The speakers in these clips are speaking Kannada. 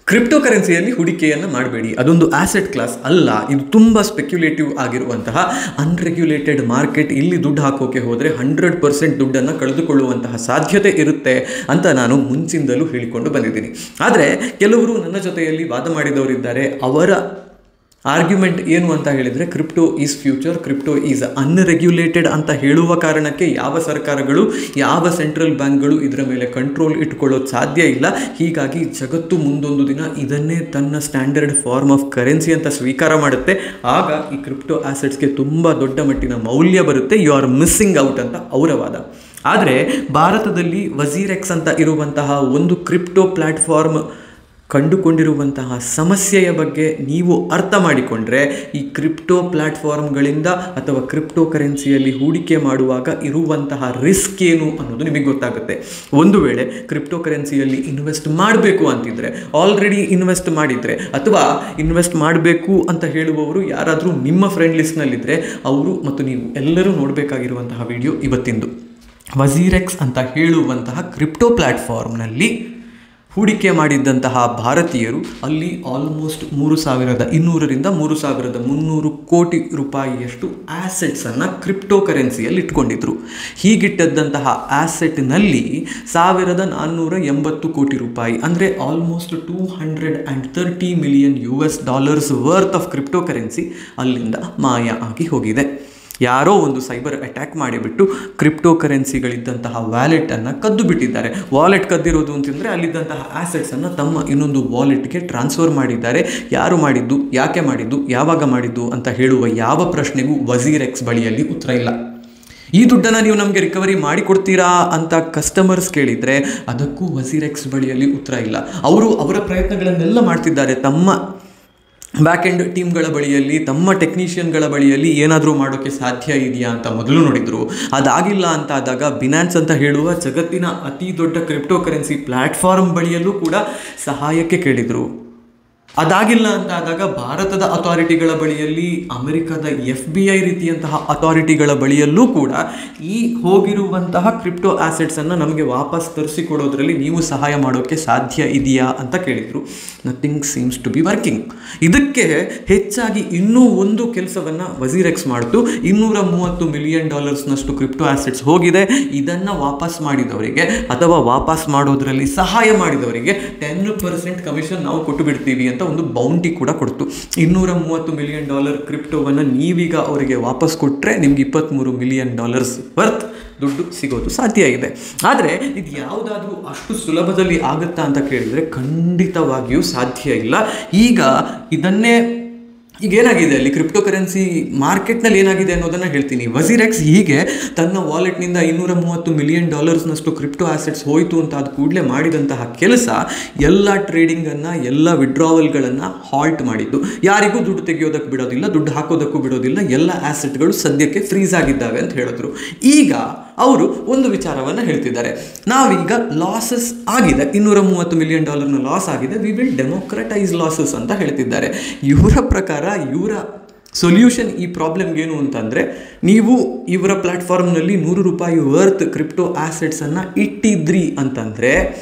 ಕ್ರಿಪ್ಟೋ ಕರೆನ್ಸಿಯಲ್ಲಿ ಹೂಡಿಕೆಯನ್ನು ಮಾಡಬೇಡಿ. ಅದೊಂದು ಆಸೆಟ್ ಕ್ಲಾಸ್ ಅಲ್ಲ. ಇದು ತುಂಬ ಸ್ಪೆಕ್ಯುಲೇಟಿವ್ ಆಗಿರುವಂತಹ ಅನ್ರೆಗ್ಯುಲೇಟೆಡ್ ಮಾರ್ಕೆಟ್. ಇಲ್ಲಿ ದುಡ್ಡು ಹಾಕೋಕೆ ಹೋದರೆ 100% ದುಡ್ಡನ್ನು ಕಳೆದುಕೊಳ್ಳುವಂತಹ ಸಾಧ್ಯತೆ ಇರುತ್ತೆ ಅಂತ ನಾನು ಮುಂಚಿಂದಲೂ ಹೇಳಿಕೊಂಡು ಬಂದಿದ್ದೀನಿ. ಆದರೆ ಕೆಲವರು ನನ್ನ ಜೊತೆಯಲ್ಲಿ ವಾದ ಮಾಡಿದವರಿದ್ದಾರೆ. ಅವರ ಆರ್ಗ್ಯುಮೆಂಟ್ ಏನು ಅಂತ ಹೇಳಿದರೆ, crypto is future, crypto is unregulated ಅಂತ ಹೇಳುವ ಕಾರಣಕ್ಕೆ ಯಾವ ಸರ್ಕಾರಗಳು, ಯಾವ ಸೆಂಟ್ರಲ್ ಬ್ಯಾಂಕ್ಗಳು ಇದರ ಮೇಲೆ ಕಂಟ್ರೋಲ್ ಇಟ್ಕೊಳ್ಳೋದು ಸಾಧ್ಯ ಇಲ್ಲ. ಹೀಗಾಗಿ ಜಗತ್ತು ಮುಂದೊಂದು ದಿನ ಇದನ್ನೇ ತನ್ನ ಸ್ಟ್ಯಾಂಡರ್ಡ್ ಫಾರ್ಮ್ ಆಫ್ ಕರೆನ್ಸಿ ಅಂತ ಸ್ವೀಕಾರ ಮಾಡುತ್ತೆ. ಆಗ ಈ ಕ್ರಿಪ್ಟೋ ಆಸೆಟ್ಸ್ಗೆ ತುಂಬ ದೊಡ್ಡ ಮಟ್ಟಿನ ಮೌಲ್ಯ ಬರುತ್ತೆ. ಯು ಆರ್ ಮಿಸ್ಸಿಂಗ್ ಔಟ್ ಅಂತ ಅವರ ವಾದ. ಆದರೆ ಭಾರತದಲ್ಲಿ ವಜೀರೆಕ್ಸ್ ಅಂತ ಇರುವಂತಹ ಒಂದು ಕ್ರಿಪ್ಟೋ ಪ್ಲ್ಯಾಟ್ಫಾರ್ಮ್ ಕಂಡುಕೊಂಡಿರುವಂತಹ ಸಮಸ್ಯೆಯ ಬಗ್ಗೆ ನೀವು ಅರ್ಥ ಮಾಡಿಕೊಂಡ್ರೆ, ಈ ಕ್ರಿಪ್ಟೋ ಪ್ಲ್ಯಾಟ್ಫಾರ್ಮ್ಗಳಿಂದ ಅಥವಾ ಕ್ರಿಪ್ಟೋ ಕರೆನ್ಸಿಯಲ್ಲಿ ಹೂಡಿಕೆ ಮಾಡುವಾಗ ಇರುವಂತಹ ರಿಸ್ಕ್ ಏನು ಅನ್ನೋದು ನಿಮಗೆ ಗೊತ್ತಾಗುತ್ತೆ. ಒಂದು ವೇಳೆ ಕ್ರಿಪ್ಟೋ ಕರೆನ್ಸಿಯಲ್ಲಿ ಇನ್ವೆಸ್ಟ್ ಮಾಡಬೇಕು ಅಂತಿದ್ರೆ, ಆಲ್ರೆಡಿ ಇನ್ವೆಸ್ಟ್ ಮಾಡಿದರೆ ಅಥವಾ ಇನ್ವೆಸ್ಟ್ ಮಾಡಬೇಕು ಅಂತ ಹೇಳುವವರು ಯಾರಾದರೂ ನಿಮ್ಮ ಫ್ರೆಂಡ್ ಲಿಸ್ಟ್ನಲ್ಲಿದ್ದರೆ ಅವರು ಮತ್ತು ನೀವು ಎಲ್ಲರೂ ನೋಡಬೇಕಾಗಿರುವಂತಹ ವಿಡಿಯೋ ಇವತ್ತಿಂದು. ವಜೀರೆಕ್ಸ್ ಅಂತ ಹೇಳುವಂತಹ ಕ್ರಿಪ್ಟೋ ಪ್ಲ್ಯಾಟ್ಫಾರ್ಮ್ನಲ್ಲಿ ಹೂಡಿಕೆ ಮಾಡಿದ್ದಂತಹ ಭಾರತೀಯರು ಅಲ್ಲಿ ಆಲ್ಮೋಸ್ಟ್ 3,200ರಿಂದ 3,300 ಕೋಟಿ ರೂಪಾಯಿಯಷ್ಟು ಆ್ಯಸೆಟ್ಸನ್ನು ಕ್ರಿಪ್ಟೋ ಕರೆನ್ಸಿಯಲ್ಲಿ ಇಟ್ಕೊಂಡಿದ್ರು. ಹೀಗಿಟ್ಟದ್ದಂತಹ ಆ್ಯಸೆಟ್ನಲ್ಲಿ 1,480 ಕೋಟಿ ರೂಪಾಯಿ, ಅಂದರೆ almost $230 million worth of crypto currency ಅಲ್ಲಿಂದ ಮಾಯ ಆಗಿ ಹೋಗಿದೆ. ಯಾರೋ ಒಂದು ಸೈಬರ್ ಅಟ್ಯಾಕ್ ಮಾಡಿಬಿಟ್ಟು ಕ್ರಿಪ್ಟೋ ಕರೆನ್ಸಿಗಳಿದ್ದಂತಹ ವ್ಯಾಲೆಟನ್ನು ಕದ್ದು ಬಿಟ್ಟಿದ್ದಾರೆ. ವಾಲೆಟ್ ಕದ್ದಿರೋದು ಅಂತಂದರೆ ಅಲ್ಲಿದ್ದಂತಹ ಆ್ಯಸೆಟ್ಸನ್ನು ತಮ್ಮ ಇನ್ನೊಂದು ವಾಲೆಟ್ಗೆ ಟ್ರಾನ್ಸ್ಫರ್ ಮಾಡಿದ್ದಾರೆ. ಯಾರು ಮಾಡಿದ್ದು, ಯಾಕೆ ಮಾಡಿದ್ದು, ಯಾವಾಗ ಮಾಡಿದ್ದು ಅಂತ ಹೇಳುವ ಯಾವ ಪ್ರಶ್ನೆಗೂ ವಜೀರೆಕ್ಸ್ ಬಳಿಯಲ್ಲಿ ಉತ್ತರ ಇಲ್ಲ. ಈ ದುಡ್ಡನ್ನು ನೀವು ನಮಗೆ ರಿಕವರಿ ಮಾಡಿಕೊಡ್ತೀರಾ ಅಂತ ಕಸ್ಟಮರ್ಸ್ ಕೇಳಿದರೆ ಅದಕ್ಕೂ ವಜೀರೆಕ್ಸ್ ಬಳಿಯಲ್ಲಿ ಉತ್ತರ ಇಲ್ಲ. ಅವರು ಅವರ ಪ್ರಯತ್ನಗಳನ್ನೆಲ್ಲ ಮಾಡ್ತಿದ್ದಾರೆ. ತಮ್ಮ ಬ್ಯಾಕ್ ಎಂಡ್ ಟೀಮ್ಗಳ ಬಳಿಯಲ್ಲಿ, ತಮ್ಮ ಟೆಕ್ನಿಷಿಯನ್ಗಳ ಬಳಿಯಲ್ಲಿ ಏನಾದರೂ ಮಾಡೋಕ್ಕೆ ಸಾಧ್ಯ ಇದೆಯಾ ಅಂತ ಮೊದಲು ನೋಡಿದರು. ಅದಾಗಿಲ್ಲ ಅಂತ ಆದಾಗ ಬಿನಾನ್ಸ್ ಅಂತ ಹೇಳುವ ಜಗತ್ತಿನ ಅತಿ ದೊಡ್ಡ ಕ್ರಿಪ್ಟೋ ಕರೆನ್ಸಿ ಪ್ಲ್ಯಾಟ್ಫಾರ್ಮ್ ಬಳಿಯಲ್ಲೂ ಕೂಡ ಸಹಾಯಕ್ಕೆ ಕೇಳಿದರು. ಅದಾಗಿಲ್ಲ ಅಂತ ಆದಾಗ ಭಾರತದ ಅಥಾರಿಟಿಗಳ ಬಳಿಯಲ್ಲಿ, ಅಮೆರಿಕದ FBI ರೀತಿಯಂತಹ ಅಥಾರಿಟಿಗಳ ಬಳಿಯಲ್ಲೂ ಕೂಡ ಈ ಹೋಗಿರುವಂತಹ ಕ್ರಿಪ್ಟೋ ಆಸೆಟ್ಸನ್ನು ನಮಗೆ ವಾಪಸ್ ತರಿಸಿಕೊಡೋದ್ರಲ್ಲಿ ನೀವು ಸಹಾಯ ಮಾಡೋಕ್ಕೆ ಸಾಧ್ಯ ಇದೆಯಾ ಅಂತ ಕೇಳಿದರು. Nothing seems to be working. ಇದಕ್ಕೆ ಹೆಚ್ಚಾಗಿ ಇನ್ನೂ ಒಂದು ಕೆಲಸವನ್ನು ವಜೀರೆಕ್ಸ್ ಮಾಡಿತು. $230 ಮಿಲಿಯನ್ ಕ್ರಿಪ್ಟೋ ಆಸೆಟ್ಸ್ ಹೋಗಿದೆ. ಇದನ್ನು ವಾಪಸ್ ಮಾಡಿದವರಿಗೆ ಅಥವಾ ವಾಪಸ್ ಮಾಡೋದ್ರಲ್ಲಿ ಸಹಾಯ ಮಾಡಿದವರಿಗೆ 10% ಕಮಿಷನ್ ನಾವು ಕೊಟ್ಟು ಬಿಡ್ತೀವಿ ಅಂತ ಒಂದು ಬೌಂಟಿ ಕೂಡ ಕೊಡ್ತು. $230 ಮಿಲಿಯನ್ ಕ್ರಿಪ್ಟೋವನ್ನು ನೀವೀಗ ಅವರಿಗೆ ವಾಪಸ್ ಕೊಟ್ಟರೆ ನಿಮ್ಗೆ $23 ಮಿಲಿಯನ್ ವರ್ತ್ ದುಡ್ಡು ಸಿಗೋದು ಸಾಧ್ಯ ಇದೆ. ಆದರೆ ಇದು ಯಾವುದಾದ್ರೂ ಅಷ್ಟು ಸುಲಭದಲ್ಲಿ ಆಗುತ್ತಾ ಅಂತ ಕೇಳಿದರೆ ಖಂಡಿತವಾಗಿಯೂ ಸಾಧ್ಯ ಇಲ್ಲ. ಈಗೇನಾಗಿದೆ ಅಲ್ಲಿ ಕ್ರಿಪ್ಟೋ ಕರೆನ್ಸಿ ಮಾರ್ಕೆಟ್ನಲ್ಲಿ ಏನಾಗಿದೆ ಅನ್ನೋದನ್ನು ಹೇಳ್ತೀನಿ. ವಜೀರೆಕ್ಸ್ ಹೀಗೆ ತನ್ನ ವಾಲೆಟ್ನಿಂದ $230 ಮಿಲಿಯನ್ ಕ್ರಿಪ್ಟೋ ಆಸೆಟ್ಸ್ ಹೋಯಿತು ಅಂತ ಅದು ಕೂಡಲೇ ಮಾಡಿದಂತಹ ಕೆಲಸ ಎಲ್ಲ ಟ್ರೇಡಿಂಗನ್ನು, ಎಲ್ಲ ವಿಡ್ರಾವಲ್ಗಳನ್ನು ಹಾಲ್ಟ್ ಮಾಡಿದ್ದು. ಯಾರಿಗೂ ದುಡ್ಡು ತೆಗೆಯೋದಕ್ಕೆ ಬಿಡೋದಿಲ್ಲ, ದುಡ್ಡು ಹಾಕೋದಕ್ಕೂ ಬಿಡೋದಿಲ್ಲ. ಎಲ್ಲ ಆಸೆಟ್ಗಳು ಸದ್ಯಕ್ಕೆ ಫ್ರೀಸ್ ಆಗಿದ್ದಾವೆ ಅಂತ ಹೇಳಿದ್ರು. ಈಗ ಅವರು ಒಂದು ವಿಚಾರವನ್ನು ಹೇಳ್ತಿದ್ದಾರೆ. ನಾವೀಗ ಲಾಸಸ್ ಆಗಿದೆ, $230 ಮಿಲಿಯನ್ ಲಾಸ್ ಆಗಿದೆ, ವಿ ವಿಲ್ ಡೆಮೋಕ್ರಟೈಸ್ ಲಾಸಸ್ ಅಂತ ಹೇಳ್ತಿದ್ದಾರೆ. ಇವರ ಪ್ರಕಾರ ಇವರ ಸೊಲ್ಯೂಷನ್ ಈ ಪ್ರಾಬ್ಲಮ್ಗೆ ಏನು ಅಂತಂದರೆ, ನೀವು ಇವರ ಪ್ಲ್ಯಾಟ್ಫಾರ್ಮ್ನಲ್ಲಿ $100 ವರ್ತ್ ಕ್ರಿಪ್ಟೋ ಆಸೆಟ್ಸನ್ನು ಇಟ್ಟಿದ್ರಿ ಅಂತಂದರೆ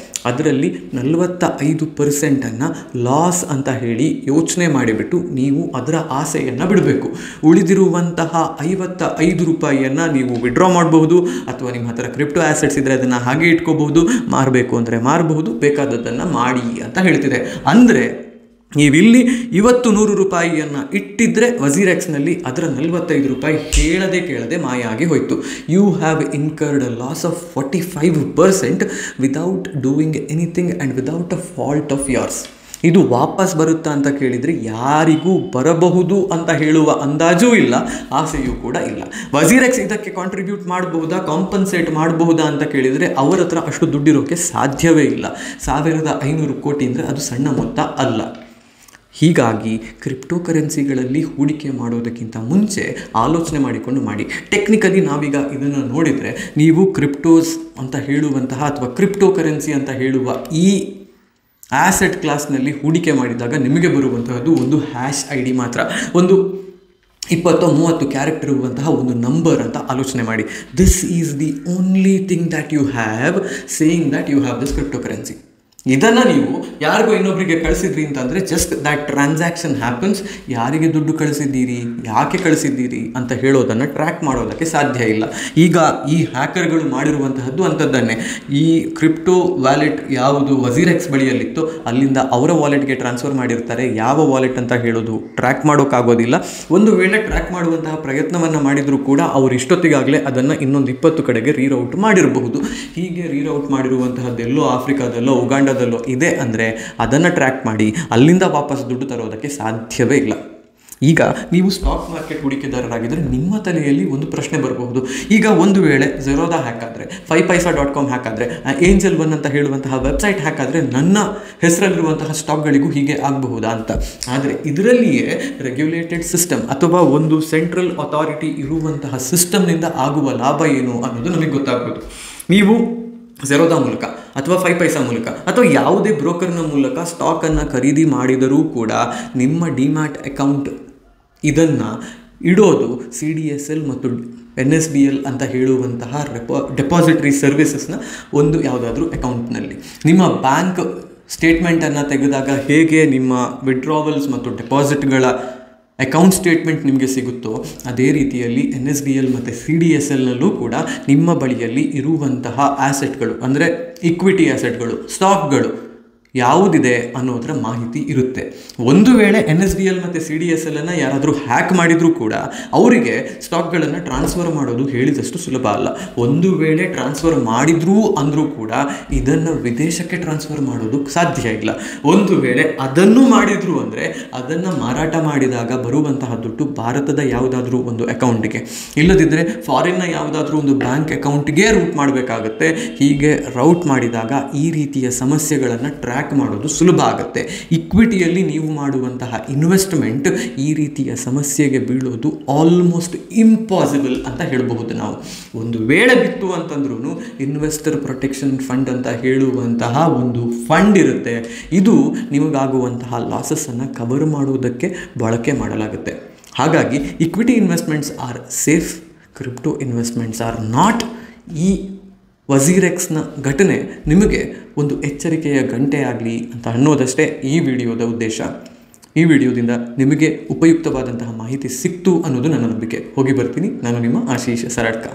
ಅದರಲ್ಲಿ 45% ಲಾಸ್ ಅಂತ ಹೇಳಿ ಯೋಚನೆ ಮಾಡಿಬಿಟ್ಟು ನೀವು ಅದರ ಆಸೆಯನ್ನು ಬಿಡಬೇಕು. ಉಳಿದಿರುವಂತಹ $55 ನೀವು ವಿಡ್ರಾ ಮಾಡಬಹುದು, ಅಥವಾ ನಿಮ್ಮ ಹತ್ರ ಕ್ರಿಪ್ಟೋ ಆಸೆಟ್ಸ್ ಇದ್ದರೆ ಅದನ್ನು ಹಾಗೆ ಇಟ್ಕೋಬಹುದು, ಮಾರಬೇಕು ಅಂದರೆ ಮಾರಬಹುದು, ಬೇಕಾದದ್ದನ್ನು ಮಾಡಿ ಅಂತ ಹೇಳ್ತಿದೆ. ಅಂದರೆ ನೀವಿಲ್ಲಿ ಇವತ್ತು $100 ಇಟ್ಟಿದ್ರೆ ವಜೀರೆಕ್ಸ್ನಲ್ಲಿ ಅದರ $45 ಕೇಳದೆ ಮಾಯ ಆಗಿ ಹೋಯಿತು. You have incurred a loss of 45% without doing anything and without a fault of yours. ಇದು ವಾಪಸ್ ಬರುತ್ತಾ ಅಂತ ಕೇಳಿದರೆ ಯಾರಿಗೂ ಬರಬಹುದು ಅಂತ ಹೇಳುವ ಅಂದಾಜೂ ಇಲ್ಲ, ಆಸೆಯೂ ಕೂಡ ಇಲ್ಲ. ವಜೀರೆಕ್ಸ್ ಇದಕ್ಕೆ ಕಾಂಟ್ರಿಬ್ಯೂಟ್ ಮಾಡಬಹುದಾ, ಕಾಂಪನ್ಸೇಟ್ ಮಾಡಬಹುದಾ ಅಂತ ಕೇಳಿದರೆ ಅವರ ಹತ್ರ ಅಷ್ಟು ದುಡ್ಡಿರೋಕ್ಕೆ ಸಾಧ್ಯವೇ ಇಲ್ಲ. 1,500 ಕೋಟಿ ಅಂದರೆ ಅದು ಸಣ್ಣ ಮೊತ್ತ ಅಲ್ಲ. ಹೀಗಾಗಿ ಕ್ರಿಪ್ಟೋ ಕರೆನ್ಸಿಗಳಲ್ಲಿ ಹೂಡಿಕೆ ಮಾಡೋದಕ್ಕಿಂತ ಮುಂಚೆ ಆಲೋಚನೆ ಮಾಡಿಕೊಂಡು ಮಾಡಿ. ಟೆಕ್ನಿಕಲಿ ನಾವೀಗ ಇದನ್ನು ನೋಡಿದರೆ, ನೀವು ಕ್ರಿಪ್ಟೋಸ್ ಅಂತ ಹೇಳುವಂತಹ ಅಥವಾ ಕ್ರಿಪ್ಟೋ ಕರೆನ್ಸಿ ಅಂತ ಹೇಳುವ ಈ ಆಸೆಟ್ ಕ್ಲಾಸ್ನಲ್ಲಿ ಹೂಡಿಕೆ ಮಾಡಿದಾಗ ನಿಮಗೆ ಬರುವಂತಹದ್ದು ಒಂದು ಹ್ಯಾಶ್ ID ಮಾತ್ರ, ಒಂದು 20-30 ಕ್ಯಾರೆಕ್ಟರ್ ಇರುವಂತಹ ಒಂದು ನಂಬರ್ ಅಂತ ಆಲೋಚನೆ ಮಾಡಿ. This is the only thing that you have saying that you have this cryptocurrency. ಇದನ್ನು ನೀವು ಯಾರಿಗೂ ಇನ್ನೊಬ್ಬರಿಗೆ ಕಳಿಸಿದ್ರಿ ಅಂತಂದರೆ ಜಸ್ಟ್ ದ್ಯಾಟ್ ಟ್ರಾನ್ಸಾಕ್ಷನ್ ಹ್ಯಾಪನ್ಸ್. ಯಾರಿಗೆ ದುಡ್ಡು ಕಳಿಸಿದ್ದೀರಿ, ಯಾಕೆ ಕಳಿಸಿದ್ದೀರಿ ಅಂತ ಹೇಳೋದನ್ನು ಟ್ರ್ಯಾಕ್ ಮಾಡೋದಕ್ಕೆ ಸಾಧ್ಯ ಇಲ್ಲ. ಈಗ ಈ ಹ್ಯಾಕರ್ಗಳು ಮಾಡಿರುವಂತಹದ್ದು ಅಂಥದ್ದನ್ನೇ. ಈ ಕ್ರಿಪ್ಟೋ ವ್ಯಾಲೆಟ್ ಯಾವುದು ವಜೀರೆಕ್ಸ್ ಬಳಿಯಲ್ಲಿತ್ತು ಅಲ್ಲಿಂದ ಅವರ ವಾಲೆಟ್ಗೆ ಟ್ರಾನ್ಸ್ಫರ್ ಮಾಡಿರ್ತಾರೆ. ಯಾವ ವಾಲೆಟ್ ಅಂತ ಹೇಳೋದು ಟ್ರ್ಯಾಕ್ ಮಾಡೋಕ್ಕಾಗೋದಿಲ್ಲ. ಒಂದು ವೇಳೆ ಟ್ರ್ಯಾಕ್ ಮಾಡುವಂತಹ ಪ್ರಯತ್ನವನ್ನು ಮಾಡಿದರೂ ಕೂಡ ಅವರು ಇಷ್ಟೊತ್ತಿಗಾಗಲೇ ಅದನ್ನು ಇನ್ನೊಂದು 20 ಕಡೆಗೆ ರೀರೌಟ್ ಮಾಡಿರಬಹುದು. ಹೀಗೆ ರೀರೌಟ್ ಮಾಡಿರುವಂತಹದ್ದೆಲ್ಲೋ ಆಫ್ರಿಕಾದಲ್ಲೋ ಉಗಾಂಡ ಇದೆ ಅಂದರೆ ಅದನ್ನು ಟ್ರ್ಯಾಕ್ ಮಾಡಿ ಅಲ್ಲಿಂದ ವಾಪಸ್ ದುಡ್ಡು ತರೋದಕ್ಕೆ ಸಾಧ್ಯವೇ ಇಲ್ಲ. ಈಗ ನೀವು ಸ್ಟಾಕ್ ಮಾರ್ಕೆಟ್ ಹೂಡಿಕೆದಾರರಾಗಿದ್ದರೆ ನಿಮ್ಮ ತಲೆಯಲ್ಲಿ ಒಂದು ಪ್ರಶ್ನೆ ಬರಬಹುದು. ಈಗ ಒಂದು ವೇಳೆ ಝೆರೋದಾ ಹ್ಯಾಕ್ ಆದರೆ, 5paisa.com ಹ್ಯಾಕ್ ಆದರೆ, ಏಂಜಲ್ ಒನ್ ಅಂತ ಹೇಳುವಂತಹ ವೆಬ್ಸೈಟ್ ಹ್ಯಾಕ್ ಆದರೆ ನನ್ನ ಹೆಸರಲ್ಲಿರುವಂತಹ ಸ್ಟಾಕ್ಗಳಿಗೂ ಹೀಗೆ ಆಗಬಹುದಾ ಅಂತ. ಆದರೆ ಇದರಲ್ಲಿಯೇ ರೆಗ್ಯುಲೇಟೆಡ್ ಸಿಸ್ಟಮ್ ಅಥವಾ ಒಂದು ಸೆಂಟ್ರಲ್ ಅಥಾರಿಟಿ ಇರುವಂತಹ ಸಿಸ್ಟಮ್ನಿಂದ ಆಗುವ ಲಾಭ ಏನು ಅನ್ನೋದು ನಮಗೆ ಗೊತ್ತಾಗ್ಬೋದು. ನೀವು ಝೆರೋದಾ ಮೂಲಕ ಅಥವಾ 5paisa ಮೂಲಕ ಅಥವಾ ಯಾವುದೇ ಬ್ರೋಕರ್ನ ಮೂಲಕ ಸ್ಟಾಕನ್ನು ಖರೀದಿ ಮಾಡಿದರೂ ಕೂಡ ನಿಮ್ಮ ಡಿಮ್ಯಾಟ್ ಅಕೌಂಟ್ ಇದನ್ನು ಇಡೋದು CDSL ಮತ್ತು NSDL ಅಂತ ಹೇಳುವಂತಹ ಡೆಪಾಸಿಟರಿ ಸರ್ವಿಸಸ್ನ ಒಂದು ಯಾವುದಾದ್ರೂ ಅಕೌಂಟ್ನಲ್ಲಿ. ನಿಮ್ಮ ಬ್ಯಾಂಕ್ ಸ್ಟೇಟ್ಮೆಂಟನ್ನು ತೆಗೆದಾಗ ಹೇಗೆ ನಿಮ್ಮ ವಿಡ್ರಾವಲ್ಸ್ ಮತ್ತು ಡೆಪಾಸಿಟ್ಗಳ ಅಕೌಂಟ್ ಸ್ಟೇಟ್ಮೆಂಟ್ ನಿಮಗೆ ಸಿಗುತ್ತೋ ಅದೇ ರೀತಿಯಲ್ಲಿ NSDL ಮತ್ತು CDSLನಲ್ಲೂ ಕೂಡ ನಿಮ್ಮ ಬಳಿಯಲ್ಲಿ ಇರುವಂತಹ ಆ್ಯಸೆಟ್ಗಳು ಅಂದರೆ ಇಕ್ವಿಟಿ ಆ್ಯಸೆಟ್ಗಳು, ಸ್ಟಾಕ್ಗಳು ಯಾವುದಿದೆ ಅನ್ನೋದರ ಮಾಹಿತಿ ಇರುತ್ತೆ. ಒಂದು ವೇಳೆ NSDL ಮತ್ತು CDSLನ್ನು ಯಾರಾದರೂ ಹ್ಯಾಕ್ ಮಾಡಿದರೂ ಕೂಡ ಅವರಿಗೆ ಸ್ಟಾಕ್ಗಳನ್ನು ಟ್ರಾನ್ಸ್ಫರ್ ಮಾಡೋದು ಹೇಳಿದಷ್ಟು ಸುಲಭ ಅಲ್ಲ. ಒಂದು ವೇಳೆ ಟ್ರಾನ್ಸ್ಫರ್ ಮಾಡಿದ್ರೂ ಅಂದರೂ ಕೂಡ ಇದನ್ನು ವಿದೇಶಕ್ಕೆ ಟ್ರಾನ್ಸ್ಫರ್ ಮಾಡೋದು ಸಾಧ್ಯ ಇಲ್ಲ. ಒಂದು ವೇಳೆ ಅದನ್ನು ಮಾಡಿದ್ರು ಅಂದರೆ ಅದನ್ನು ಮಾರಾಟ ಮಾಡಿದಾಗ ಬರುವಂತಹ ದುಡ್ಡು ಭಾರತದ ಯಾವುದಾದ್ರೂ ಒಂದು ಅಕೌಂಟಿಗೆ, ಇಲ್ಲದಿದ್ದರೆ ಫಾರಿನ್ನ ಯಾವುದಾದ್ರೂ ಒಂದು ಬ್ಯಾಂಕ್ ಅಕೌಂಟ್ಗೆ ರೂಟ್ ಮಾಡಬೇಕಾಗತ್ತೆ. ಹೀಗೆ ರೌಟ್ ಮಾಡಿದಾಗ ಈ ರೀತಿಯ ಸಮಸ್ಯೆಗಳನ್ನು ಟ್ರ್ಯಾಕ್ ಮಾಡೋದು ಸುಲಭ ಆಗುತ್ತೆ. ಇಕ್ವಿಟಿಯಲ್ಲಿ ನೀವು ಮಾಡುವಂತಹ ಇನ್ವೆಸ್ಟ್ಮೆಂಟ್ ಈ ರೀತಿಯ ಸಮಸ್ಯೆಗೆ ಬೀಳೋದು ಆಲ್ಮೋಸ್ಟ್ ಇಂಪಾಸಿಬಲ್ ಅಂತ ಹೇಳಬಹುದು ನಾವು. ಒಂದು ವೇಳೆ ಬಿತ್ತು ಅಂತಂದ್ರೂ ಇನ್ವೆಸ್ಟರ್ ಪ್ರೊಟೆಕ್ಷನ್ ಫಂಡ್ ಅಂತ ಹೇಳುವಂತಹ ಒಂದು ಫಂಡ್ ಇರುತ್ತೆ. ಇದು ನಿಮಗಾಗುವಂತಹ ಲಾಸಸ್ಸನ್ನು ಕವರ್ ಮಾಡುವುದಕ್ಕೆ ಬಳಕೆ ಮಾಡಲಾಗುತ್ತೆ. ಹಾಗಾಗಿ equity investments are safe, crypto investments R not. ಈ ವಜೀರೆಕ್ಸ್ನ ಘಟನೆ ನಿಮಗೆ ಒಂದು ಎಚ್ಚರಿಕೆಯ ಗಂಟೆ ಆಗಲಿ ಅಂತ ಅನ್ನೋದಷ್ಟೇ ಈ ವಿಡಿಯೋದ ಉದ್ದೇಶ. ಈ ವಿಡಿಯೋದಿಂದ ನಿಮಗೆ ಉಪಯುಕ್ತವಾದಂತಹ ಮಾಹಿತಿ ಸಿಕ್ತು ಅನ್ನೋದು ನನ್ನ ನಂಬಿಕೆ. ಹೋಗಿ ಬರ್ತೀನಿ. ನಾನು ನಿಮ್ಮ ಆಶೀಶ್ ಸರಡ್ಕ.